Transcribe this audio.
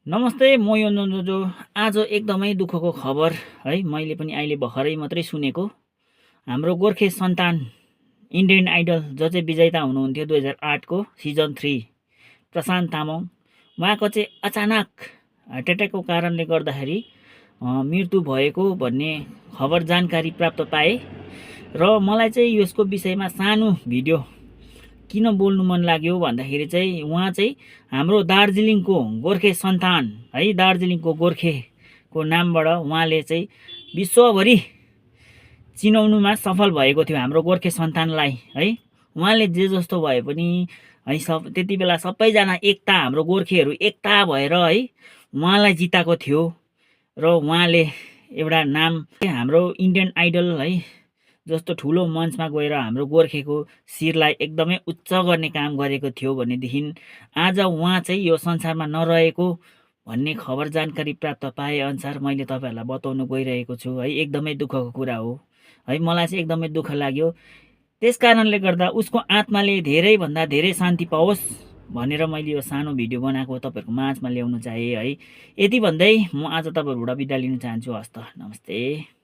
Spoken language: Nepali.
नमस्ते, म योन्जन जोजो। आज एकदमै दुःखको खबर है, मैले पनि अहिले भर्खरै मात्रै सुनेको। हाम्रो गोर्खे सन्तान इन्डियन आइडल जो चाहिँ विजेता हुनुहुन्थ्यो 2008 को सिजन 3 प्रशान्त तामाङ, उहाँको चाहिँ अचानक हार्ट एट्याकको कारणले गर्दाखेरि मृत्यु भएको भन्ने खबर जानकारी प्राप्त पाएँ र मलाई चाहिँ यसको विषयमा सानो भिडियो किन बोल्नु मन लाग्यो भन्दाखेरि चाहिँ उहाँ चाहिँ हाम्रो दार्जिलिङको गोर्खे सन्तान है, दार्जिलिङको गोर्खेको नामबाट उहाँले चाहिँ विश्वभरि चिनाउनुमा सफल भएको थियो हाम्रो गोर्खे सन्तानलाई है। उहाँले जे जस्तो भए पनि है, त्यति बेला सबैजना एकता, हाम्रो गोर्खेहरू एकता भएर है उहाँलाई जिताएको थियो र उहाँले एउटा नाम हाम्रो इन्डियन आइडल है जस्तो ठुलो मञ्चमा गएर हाम्रो गोर्खेको शिरलाई एकदमै उच्च गर्ने काम गरेको थियो भनेदेखि आज उहाँ चाहिँ यो संसारमा नरहेको भन्ने खबर जानकारी प्राप्त पाए अनुसार मैले तपाईँहरूलाई बताउन गइरहेको छु है। एकदमै दुःखको कुरा हो है, मलाई चाहिँ एकदमै दुःख लाग्यो। त्यस कारणले गर्दा उसको आत्माले धेरैभन्दा धेरै शान्ति पाओस् भनेर मैले यो सानो भिडियो बनाएको तपाईँहरूको माझमा ल्याउन चाहेँ है। यति भन्दै म आज तपाईँहरूबाट बिदा लिन चाहन्छु। हस्त, नमस्ते।